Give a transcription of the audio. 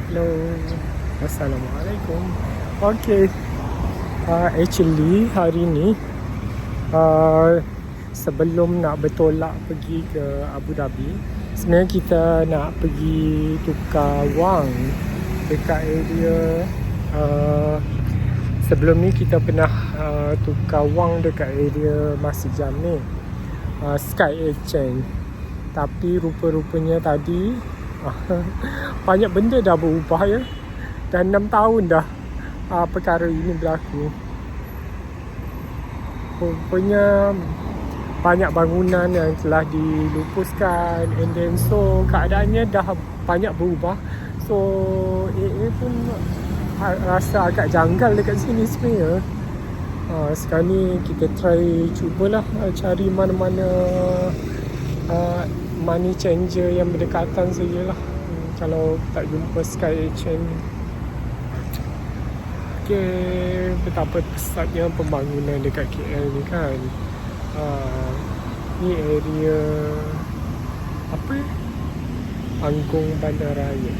Hello. Assalamualaikum. Okay. Actually hari ni sebelum nak bertolak pergi ke Abu Dhabi, sebenarnya kita nak pergi tukar wang dekat area sebelum ni kita pernah tukar wang dekat area Masjid Jami, Sky Exchange. Tapi rupa-rupanya tadi banyak benda dah berubah ya. Dan 6 tahun dah perkara ini berlaku. Rupanya banyak bangunan yang telah dilupuskan, and then so keadaannya dah banyak berubah. So AA pun rasa agak janggal dekat sini sebenarnya. Sekarang ni kita try cubalah cari mana-mana money changer yang berdekatan sajalah. Kalau tak jumpa Sky Exchange. Okay, betapa pesatnya pembangunan dekat KL ni kan. Ni area apa? Panggung Bandaraya.